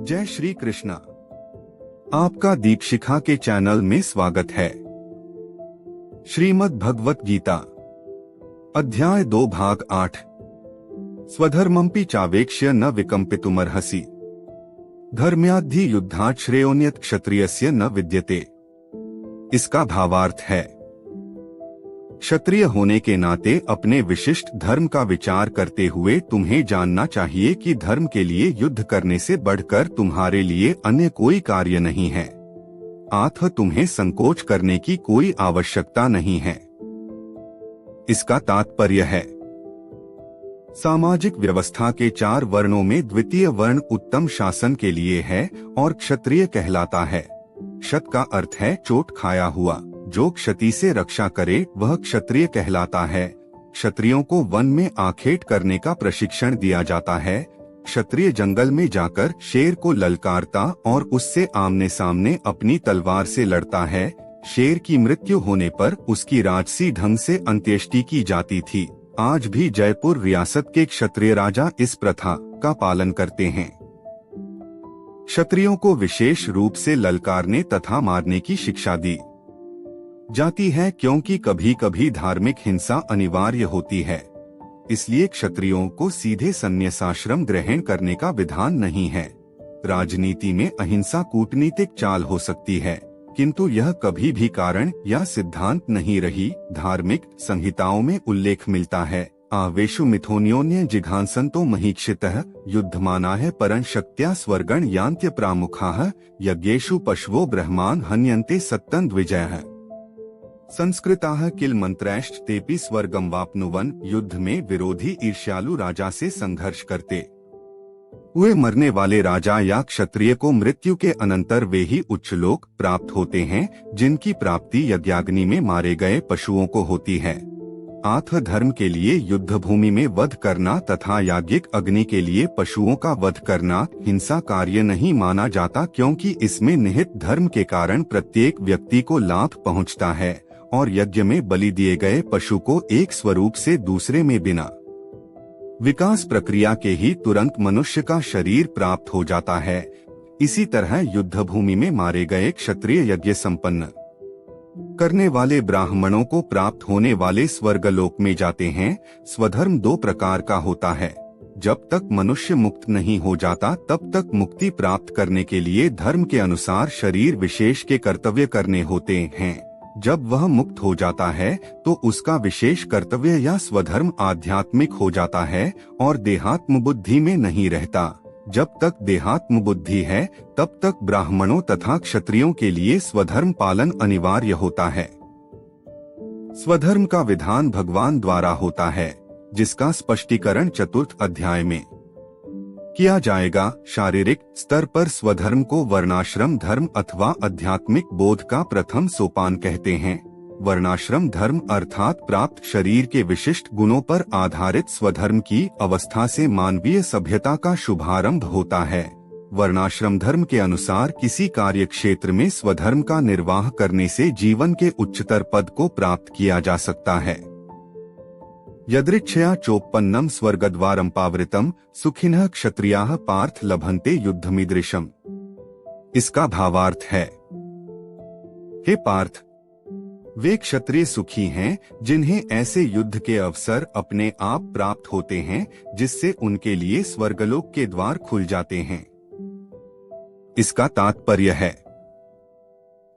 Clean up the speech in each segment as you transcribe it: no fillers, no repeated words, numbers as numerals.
जय श्री कृष्णा। आपका दीक्षिखा के चैनल में स्वागत है। श्रीमद् भगवत गीता अध्याय 2 भाग 8 स्वधर्मंपि चावेक्ष्य न विकम्पितुमर्हसि धर्म्याद्धि युद्धात् श्रेयोन्यत् क्षत्रियस्य न विद्यते। इसका भावार्थ है, क्षत्रिय होने के नाते अपने विशिष्ट धर्म का विचार करते हुए तुम्हें जानना चाहिए कि धर्म के लिए युद्ध करने से बढ़कर तुम्हारे लिए अन्य कोई कार्य नहीं है, अतः तुम्हें संकोच करने की कोई आवश्यकता नहीं है। इसका तात्पर्य है, सामाजिक व्यवस्था के 4 वर्णों में द्वितीय वर्ण उत्तम शासन के लिए है और क्षत्रिय कहलाता है। क्षत का अर्थ है चोट खाया हुआ, जो क्षति से रक्षा करे वह क्षत्रिय कहलाता है। क्षत्रियों को वन में आखेट करने का प्रशिक्षण दिया जाता है। क्षत्रिय जंगल में जाकर शेर को ललकारता और उससे आमने सामने अपनी तलवार से लड़ता है। शेर की मृत्यु होने पर उसकी राजसी ढंग से अंत्येष्टि की जाती थी। आज भी जयपुर रियासत के क्षत्रिय राजा इस प्रथा का पालन करते हैं। क्षत्रियों को विशेष रूप से ललकारने तथा मारने की शिक्षा दी जाती है, क्योंकि कभी कभी धार्मिक हिंसा अनिवार्य होती है। इसलिए क्षत्रियों को सीधे संन्यासाश्रम ग्रहण करने का विधान नहीं है। राजनीति में अहिंसा कूटनीतिक चाल हो सकती है, किंतु यह कभी भी कारण या सिद्धांत नहीं रही। धार्मिक संहिताओं में उल्लेख मिलता है, आवेशु मिथोन्योन्य जिघांसन्तो महीक्षितः युद्धमानाः परं शक्त्या स्वर्गं यान्त्य प्रामुखाः यज्ञेषु पशवो ब्रह्मान् हन्यन्ते सत्तं द्विजयः। संस्कृताः किल मंत्रैश्च तेपि स्वर्गं वाप्नुवन्। युद्ध में विरोधी ईर्ष्यालु राजा से संघर्ष करते हुए मरने वाले राजा या क्षत्रिय को मृत्यु के अनंतर वे ही उच्चलोक प्राप्त होते हैं, जिनकी प्राप्ति यज्ञाग्नि में मारे गए पशुओं को होती है। अतः धर्म के लिए युद्ध भूमि में वध करना तथा याज्ञिक अग्नि के लिए पशुओं का वध करना हिंसा कार्य नहीं माना जाता, क्योंकि इसमें निहित धर्म के कारण प्रत्येक व्यक्ति को लाभ पहुंचता है और यज्ञ में बलि दिए गए पशु को एक स्वरूप से दूसरे में बिना विकास प्रक्रिया के ही तुरंत मनुष्य का शरीर प्राप्त हो जाता है। इसी तरह युद्ध भूमि में मारे गए क्षत्रिय यज्ञ संपन्न करने वाले ब्राह्मणों को प्राप्त होने वाले स्वर्गलोक में जाते हैं। स्वधर्म 2 प्रकार का होता है। जब तक मनुष्य मुक्त नहीं हो जाता तब तक मुक्ति प्राप्त करने के लिए धर्म के अनुसार शरीर विशेष के कर्तव्य करने होते हैं। जब वह मुक्त हो जाता है तो उसका विशेष कर्तव्य या स्वधर्म आध्यात्मिक हो जाता है और देहात्म बुद्धि में नहीं रहता। जब तक देहात्म बुद्धि है तब तक ब्राह्मणों तथा क्षत्रियों के लिए स्वधर्म पालन अनिवार्य होता है। स्वधर्म का विधान भगवान द्वारा होता है, जिसका स्पष्टीकरण 4th अध्याय में किया जाएगा। शारीरिक स्तर पर स्वधर्म को वर्णाश्रम धर्म अथवा आध्यात्मिक बोध का प्रथम सोपान कहते हैं। वर्णाश्रम धर्म अर्थात प्राप्त शरीर के विशिष्ट गुणों पर आधारित स्वधर्म की अवस्था से मानवीय सभ्यता का शुभारंभ होता है। वर्णाश्रम धर्म के अनुसार किसी कार्य क्षेत्र में स्वधर्म का निर्वाह करने से जीवन के उच्चतर पद को प्राप्त किया जा सकता है। यदृच्छया चोपन्नम स्वर्गद्वारम पावृतम सुखिनः क्षत्रियाः पार्थ लभन्ते युद्धमीदृशम। इसका भावार्थ है, हे पार्थ, वे क्षत्रिय सुखी हैं जिन्हें ऐसे युद्ध के अवसर अपने आप प्राप्त होते हैं जिससे उनके लिए स्वर्गलोक के द्वार खुल जाते हैं। इसका तात्पर्य है,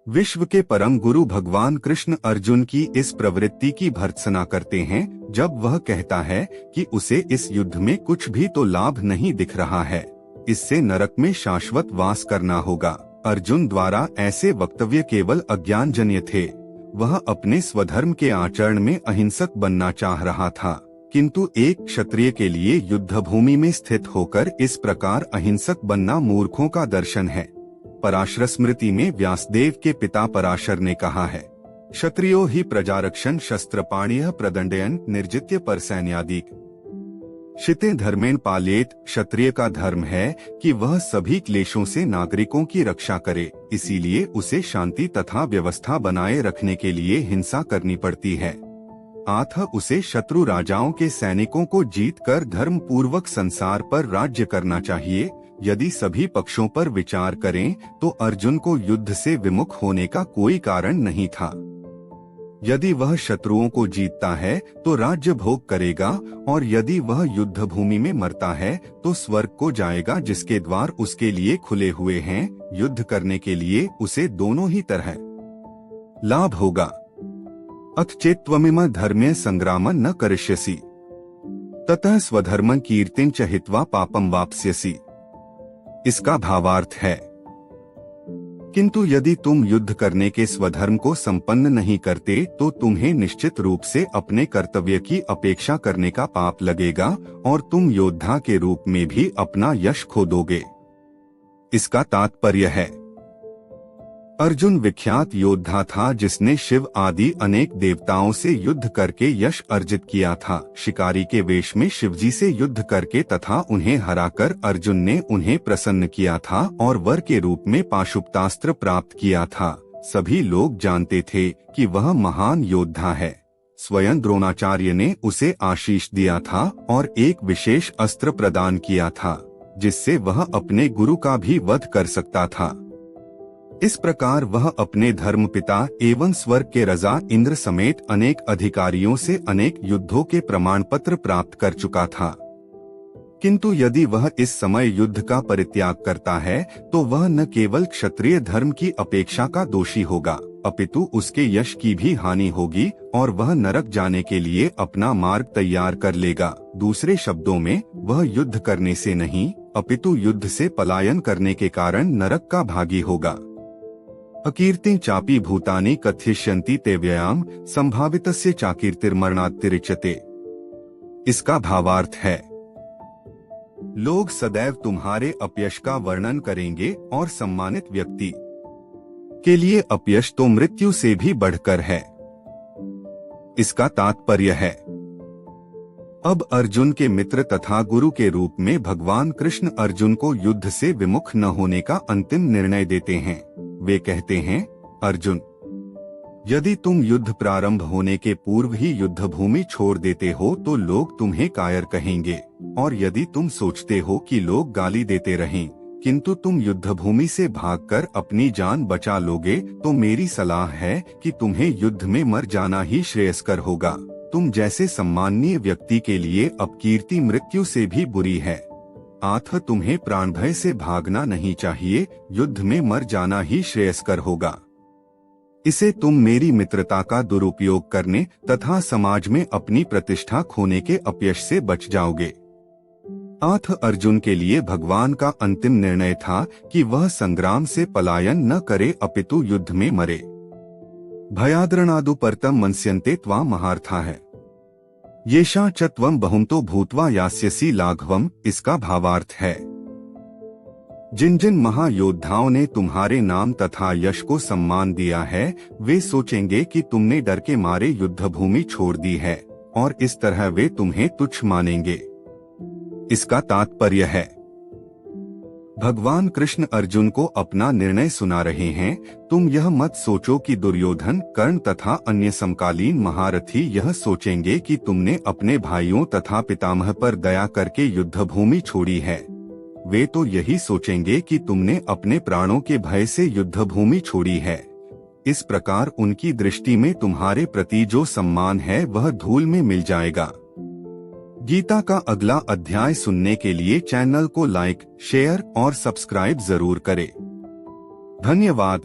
विश्व के परम गुरु भगवान कृष्ण अर्जुन की इस प्रवृत्ति की भर्त्सना करते हैं जब वह कहता है कि उसे इस युद्ध में कुछ भी तो लाभ नहीं दिख रहा है, इससे नरक में शाश्वत वास करना होगा। अर्जुन द्वारा ऐसे वक्तव्य केवल अज्ञानजन्य थे। वह अपने स्वधर्म के आचरण में अहिंसक बनना चाह रहा था, किंतु एक क्षत्रिय के लिए युद्ध भूमि में स्थित होकर इस प्रकार अहिंसक बनना मूर्खों का दर्शन है। पराशर स्मृति में व्यासदेव के पिता पराशर ने कहा है, क्षत्रियो ही प्रजारक्षण शस्त्रपाणियः प्रदंडयन् निर्जित्य परसैन्यादिक। क्षिते धर्मेण पालयेत। क्षत्रिय का धर्म है कि वह सभी क्लेशों से नागरिकों की रक्षा करे, इसीलिए उसे शांति तथा व्यवस्था बनाए रखने के लिए हिंसा करनी पड़ती है। अतः उसे शत्रु राजाओं के सैनिकों को जीतकर धर्म पूर्वक संसार पर राज्य करना चाहिए। यदि सभी पक्षों पर विचार करें तो अर्जुन को युद्ध से विमुख होने का कोई कारण नहीं था। यदि वह शत्रुओं को जीतता है तो राज्य भोग करेगा, और यदि वह युद्ध भूमि में मरता है तो स्वर्ग को जाएगा, जिसके द्वार उसके लिए खुले हुए हैं। युद्ध करने के लिए उसे दोनों ही तरह लाभ होगा। अथ चेत्त्वमिम धर्म्य संग्राम न करिष्यसि ततः स्वधर्म कीर्तिं च हित्वा पापम वाप्स्यसि। इसका भावार्थ है, किंतु यदि तुम युद्ध करने के स्वधर्म को संपन्न नहीं करते तो तुम्हें निश्चित रूप से अपने कर्तव्य की अपेक्षा करने का पाप लगेगा, और तुम योद्धा के रूप में भी अपना यश खो दोगे। इसका तात्पर्य है, अर्जुन विख्यात योद्धा था जिसने शिव आदि अनेक देवताओं से युद्ध करके यश अर्जित किया था। शिकारी के वेश में शिवजी से युद्ध करके तथा उन्हें हराकर अर्जुन ने उन्हें प्रसन्न किया था और वर के रूप में पाशुपतास्त्र प्राप्त किया था। सभी लोग जानते थे कि वह महान योद्धा है। स्वयं द्रोणाचार्य ने उसे आशीष दिया था और एक विशेष अस्त्र प्रदान किया था जिससे वह अपने गुरु का भी वध कर सकता था। इस प्रकार वह अपने धर्मपिता एवं स्वर्ग के राजा इंद्र समेत अनेक अधिकारियों से अनेक युद्धों के प्रमाण पत्र प्राप्त कर चुका था। किंतु यदि वह इस समय युद्ध का परित्याग करता है तो वह न केवल क्षत्रिय धर्म की अपेक्षा का दोषी होगा, अपितु उसके यश की भी हानि होगी और वह नरक जाने के लिए अपना मार्ग तैयार कर लेगा। दूसरे शब्दों में, वह युद्ध करने से नहीं अपितु युद्ध से पलायन करने के कारण नरक का भागी होगा। अकीर्ति चापी भूतानि कथयिष्यन्ति ते व्ययाम संभावितस्य चाकीर्तिर्मरणात्तिरिच्यते। इसका भावार्थ है, लोग सदैव तुम्हारे अपयश का वर्णन करेंगे और सम्मानित व्यक्ति के लिए अपयश तो मृत्यु से भी बढ़कर है। इसका तात्पर्य है, अब अर्जुन के मित्र तथा गुरु के रूप में भगवान कृष्ण अर्जुन को युद्ध से विमुख न होने का अंतिम निर्णय देते हैं। वे कहते हैं, अर्जुन, यदि तुम युद्ध प्रारंभ होने के पूर्व ही युद्ध भूमि छोड़ देते हो तो लोग तुम्हें कायर कहेंगे, और यदि तुम सोचते हो कि लोग गाली देते रहें किंतु तुम युद्ध भूमि से भागकर अपनी जान बचा लोगे तो मेरी सलाह है कि तुम्हें युद्ध में मर जाना ही श्रेयस्कर होगा। तुम जैसे सम्माननीय व्यक्ति के लिए अपकीर्ति मृत्यु से भी बुरी है। आथ तुम्हें प्राण भय से भागना नहीं चाहिए, युद्ध में मर जाना ही श्रेयस्कर होगा। इसे तुम मेरी मित्रता का दुरुपयोग करने तथा समाज में अपनी प्रतिष्ठा खोने के अपयश से बच जाओगे। आथ अर्जुन के लिए भगवान का अंतिम निर्णय था कि वह संग्राम से पलायन न करे अपितु युद्ध में मरे। भयाद्रणादु परतम मनस्यन्ते त्वा महार्था है, येषा च त्वं बहुमतो भूत्वा यास्यसि लाघवम। इसका भावार्थ है, जिन जिन महायोद्धाओं ने तुम्हारे नाम तथा यश को सम्मान दिया है वे सोचेंगे कि तुमने डर के मारे युद्ध भूमि छोड़ दी है और इस तरह वे तुम्हें तुच्छ मानेंगे। इसका तात्पर्य है, भगवान कृष्ण अर्जुन को अपना निर्णय सुना रहे हैं। तुम यह मत सोचो कि दुर्योधन, कर्ण तथा अन्य समकालीन महारथी यह सोचेंगे कि तुमने अपने भाइयों तथा पितामह पर दया करके युद्ध भूमि छोड़ी है। वे तो यही सोचेंगे कि तुमने अपने प्राणों के भय से युद्ध भूमि छोड़ी है। इस प्रकार उनकी दृष्टि में तुम्हारे प्रति जो सम्मान है वह धूल में मिल जाएगा। गीता का अगला अध्याय सुनने के लिए चैनल को लाइक, शेयर और सब्सक्राइब जरूर करें। धन्यवाद।